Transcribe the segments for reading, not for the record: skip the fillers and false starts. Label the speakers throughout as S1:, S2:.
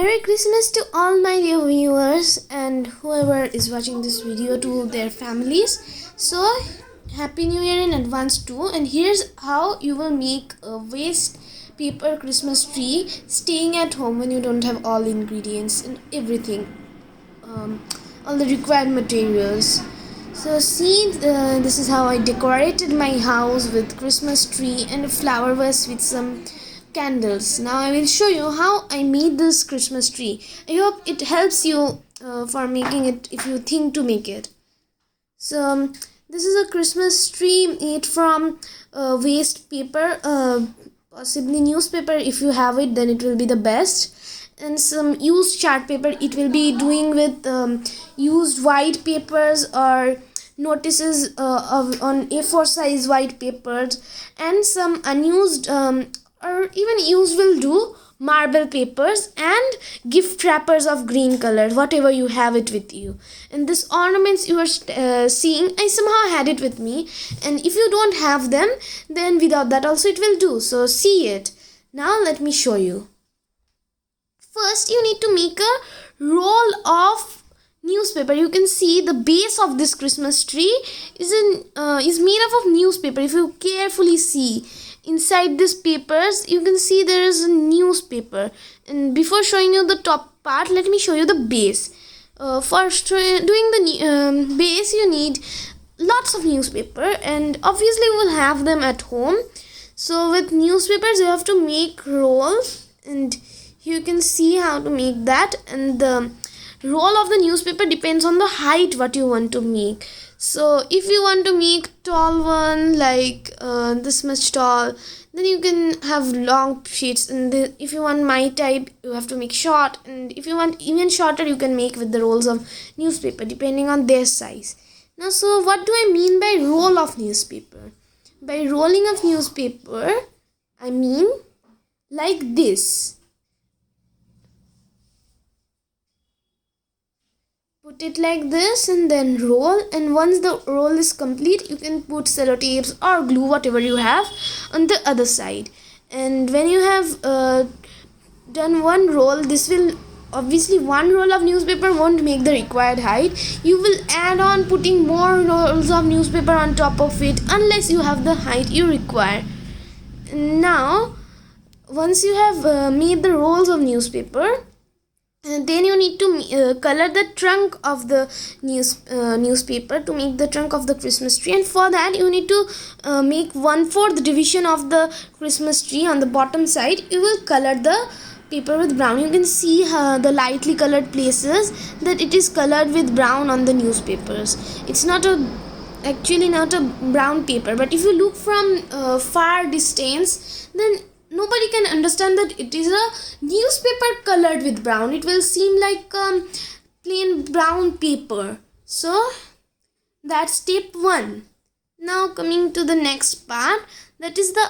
S1: Merry Christmas to all my dear viewers and whoever is watching this video, to their families. So, Happy New Year in advance too. And here's how you will make a waste paper Christmas tree staying at home when you don't have all the ingredients and everything, all the required materials. So see, this is how I decorated my house with Christmas tree and a flower vase with some candles. Now I will show you how I made this Christmas tree. I hope it helps you for making it if you think to make it. So this is a Christmas tree made from waste paper, possibly newspaper. If you have it, then it will be the best. And some used chart paper. It will be doing with used white papers or notices on A4 size white papers, and some unused or even used will do marble papers and gift wrappers of green color, whatever you have it with you. And this ornaments you are seeing, I somehow had it with me, and if you don't have them, then without that also it will do. So see it. Now let me show you. First you need to make a roll of newspaper. You can see the base of this Christmas tree is made up of newspaper. If you carefully see inside these papers, you can see there is a newspaper. And before showing you the top part, let me show you the base. For doing the base, you need lots of newspaper, and obviously we will have them at home. So with newspapers you have to make rolls, and you can see how to make that. And the roll of the newspaper depends on the height what you want to make. So if you want to make tall one, like this much tall, then you can have long sheets. And if you want my type, you have to make short. And if you want even shorter, you can make with the rolls of newspaper depending on their size. Now, so what do I mean by roll of newspaper? By rolling of newspaper, I mean like this. Put it like this and then roll, and once the roll is complete, you can put sellotapes or glue, whatever you have, on the other side. And when you have done one roll, this will obviously, one roll of newspaper won't make the required height. You will add on putting more rolls of newspaper on top of it unless you have the height you require. Now once you have made the rolls of newspaper, and then you need to color the trunk of the newspaper to make the trunk of the Christmas tree. And for that you need to make 1/4 division of the Christmas tree. On the bottom side you will color the paper with brown. You can see the lightly colored places that it is colored with brown on the newspapers. It's actually not a brown paper, but if you look from far distance, then nobody can understand that it is a newspaper colored with brown. It will seem like plain brown paper. So that's step 1. Now coming to the next part, that is the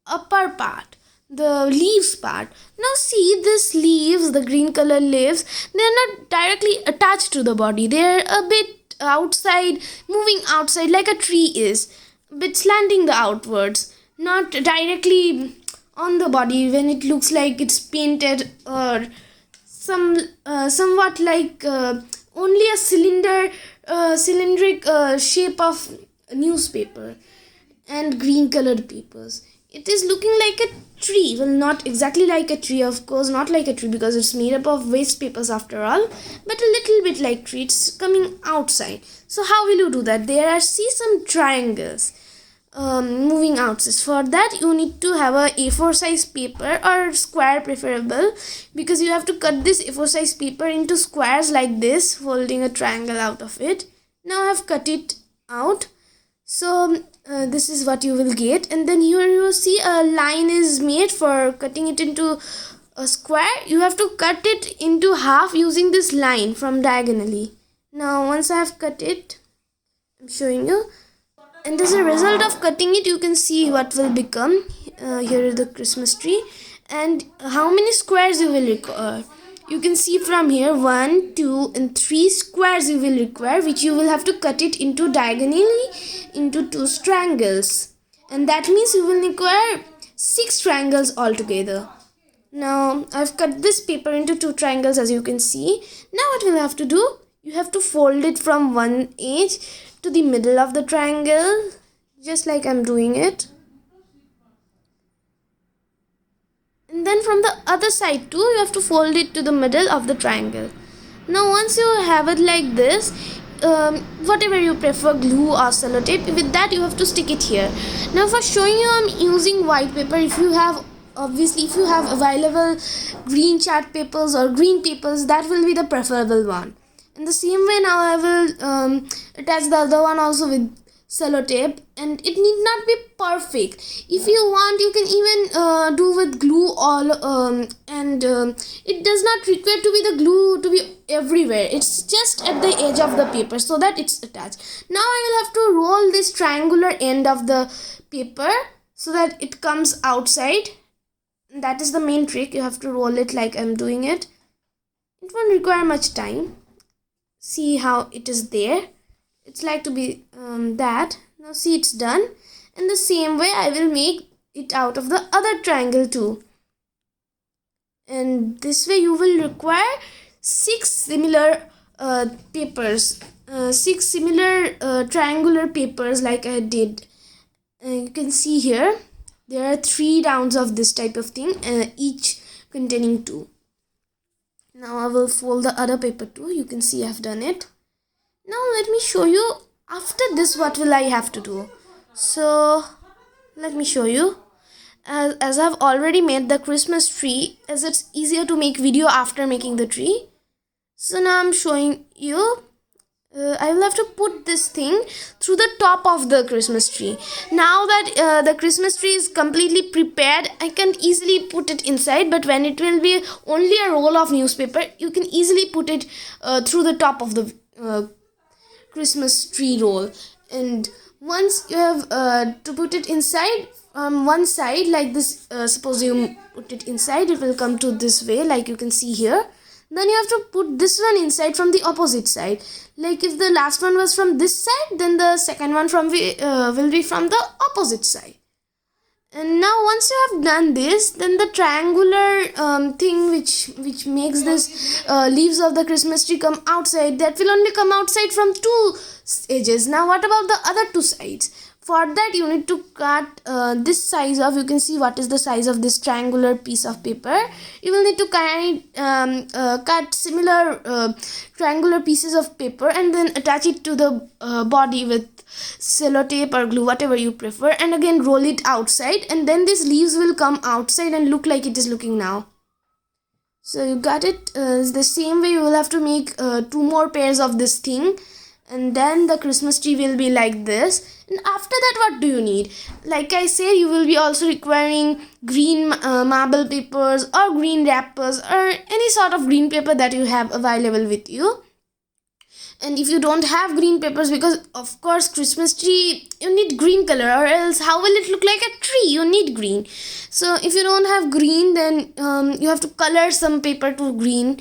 S1: upper part, the leaves part. Now see these leaves, the green color leaves, they are not directly attached to the body. They are a bit outside, moving outside like a tree is, a bit slanting the outwards, not directly on the body when it looks like it's painted, or somewhat like only a cylindric shape of newspaper and green colored papers. It is looking like a tree. Well, not exactly like a tree, of course, not like a tree because it's made up of waste papers after all, but a little bit like tree. It's coming outside. So how will you do that? There are, see, some triangles moving outside. For that you need to have a A4 size paper, or square preferable, because you have to cut this A4 size paper into squares like this, holding a triangle out of it. Now I have cut it out. So this is what you will get. And then here you see a line is made for cutting it into a square. You have to cut it into half using this line from diagonally. Now once I have cut it, I'm showing you. And as a result of cutting it, you can see what will become. Here is the Christmas tree, and how many squares you will require. You can see from here 1, 2 and 3 squares you will require, which you will have to cut it into diagonally into 2 triangles, and that means you will require 6 triangles altogether. Now I've cut this paper into 2 triangles, as you can see. Now what we'll have to do, you have to fold it from one edge to the middle of the triangle, just like I'm doing it. And then from the other side too, you have to fold it to the middle of the triangle. Now once you have it like this, whatever you prefer, glue or sellotape, with that you have to stick it here. Now for showing you, I'm using white paper. If you have available green chart papers or green papers, that will be the preferable one. In the same way, now I will attach the other one also with sellotape, and it need not be perfect. If you want, you can even do with glue all, it does not require to be the glue to be everywhere. It's just at the edge of the paper so that it's attached. Now I will have to roll this triangular end of the paper so that it comes outside. That is the main trick. You have to roll it like I'm doing it. It won't require much time. See how it is there. It's like to be that. Now see, it's done. In the same way, I will make it out of the other triangle too. And this way you will require 6 similar papers. 6 similar triangular papers like I did. You can see here, there are 3 rounds of this type of thing, each containing 2. Now I will fold the other paper too. You can see I've done it. Now let me show you after this what will I have to do. So let me show you. As I've already made the Christmas tree, as it's easier to make video after making the tree. So now I'm showing you. I will have to put this thing through the top of the Christmas tree. Now that the Christmas tree is completely prepared, I can easily put it inside. But when it will be only a roll of newspaper, you can easily put it through the top of the Christmas tree roll. And once you have to put it inside one side like this, suppose you put it inside, it will come to this way like you can see here. Then you have to put this one inside from the opposite side. Like if the last one was from this side, then the second one will be from the opposite side. And now once you have done this, then the triangular thing which makes this leaves of the Christmas tree come outside, that will only come outside from 2 edges. Now what about the other 2 sides? For that you need to cut this size of, you can see what is the size of this triangular piece of paper. You will need to cut similar triangular pieces of paper and then attach it to the body with sellotape or glue, whatever you prefer, and again roll it outside, and then these leaves will come outside and look like it is looking now. So you got it. The same way you will have to make 2 more pairs of this thing, and then the Christmas tree will be like this. And after that, what do you need? Like I said, you will be also requiring green marble papers or green wrappers or any sort of green paper that you have available with you. And if you don't have green papers, because of course Christmas tree, you need green color, or else how will it look like a tree? You need green. So if you don't have green, then you have to color some paper to green.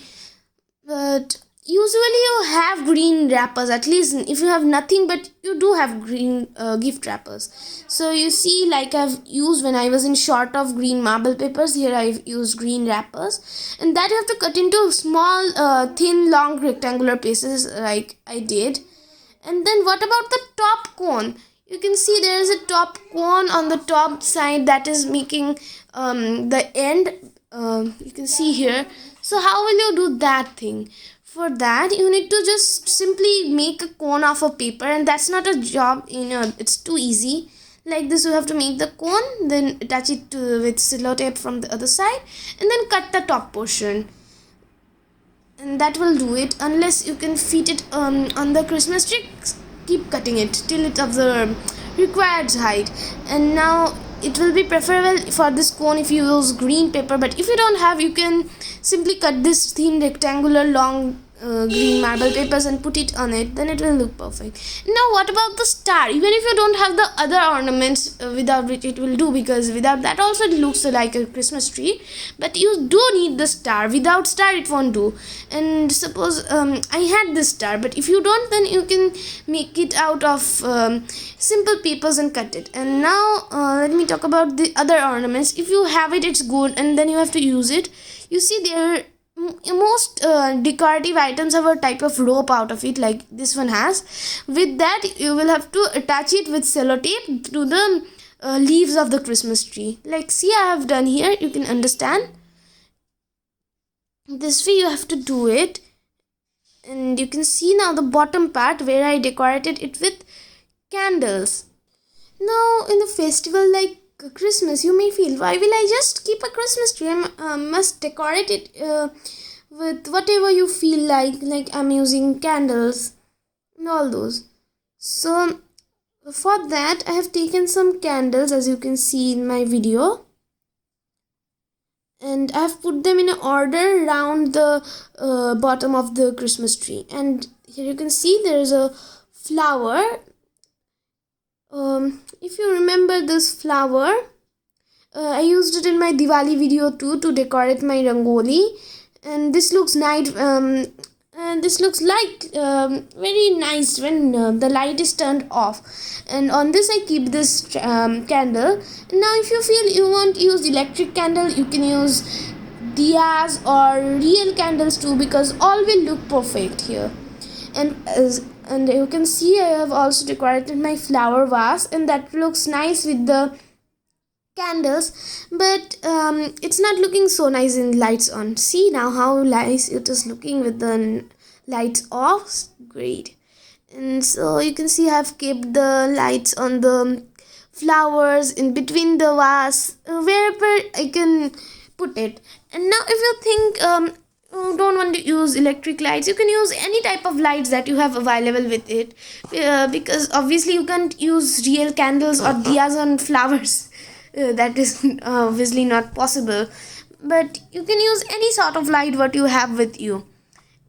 S1: But usually you have green wrappers, at least if you have nothing, but you do have green gift wrappers. So you see, like I've used when I was in short of green marble papers, here I've used green wrappers, and that you have to cut into small thin long rectangular pieces like I did. And then what about the top cone? You can see there is a top cone on the top side that is making the end, you can see here. So how will you do that thing? For that, you need to just simply make a cone of a paper, and that's not a job, it's too easy. Like this, you have to make the cone, then attach it with sellotape from the other side, and then cut the top portion. And that will do it. Unless you can fit it on the Christmas tree, keep cutting it till it of the required height. And now it will be preferable for this cone if you use green paper, but if you don't have, you can simply cut this thin rectangular long green marble papers and put it on it, then it will look perfect. Now what about the star? Even if you don't have the other ornaments, without which it will do, because without that also it looks like a Christmas tree, but you do need the star. Without star it won't do. And suppose I had this star, but if you don't, then you can make it out of simple papers and cut it. And now let me talk about the other ornaments. If you have it, it's good, and then you have to use it. You see, there most decorative items have a type of rope out of it, like this one has. With that you will have to attach it with sellotape to the leaves of the Christmas tree. Like, see, I have done here. You can understand. This way you have to do it. And you can see now the bottom part where I decorated it with candles. Now in the festival like Christmas, you may feel, why will I just keep a Christmas tree? I must decorate it with whatever you feel like I'm using candles and all those. So for that I have taken some candles, as you can see in my video, and I have put them in an order around the bottom of the Christmas tree. And here you can see there is a flower. If you remember this flower, I used it in my Diwali video too to decorate my rangoli, and this looks nice. And this looks like very nice when the light is turned off. And on this I keep this candle. Now if you feel you won't use electric candle, you can use diyas or real candles too, because all will look perfect here. And you can see I have also decorated my flower vase, and that looks nice with the candles, but it's not looking so nice in lights on. See now how nice it is looking with the lights off. Great. And so you can see I have kept the lights on the flowers in between the vase, wherever I can put it. And now if you think you don't want to use electric lights, you can use any type of lights that you have available with it, because obviously you can't use real candles or diyas on flowers. That is obviously not possible, but you can use any sort of light what you have with you.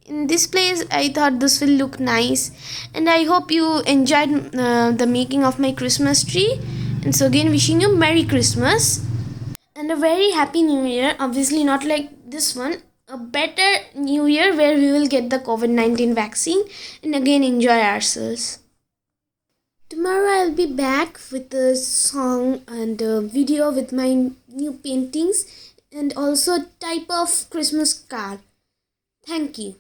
S1: In this place I thought this will look nice, and I hope you enjoyed the making of my Christmas tree. And so again, wishing you Merry Christmas and a very happy New Year. Obviously not like this one, a better New Year where we will get the COVID-19 vaccine and again enjoy ourselves. Tomorrow I'll be back with a song and a video with my new paintings, and also a type of Christmas card. Thank you.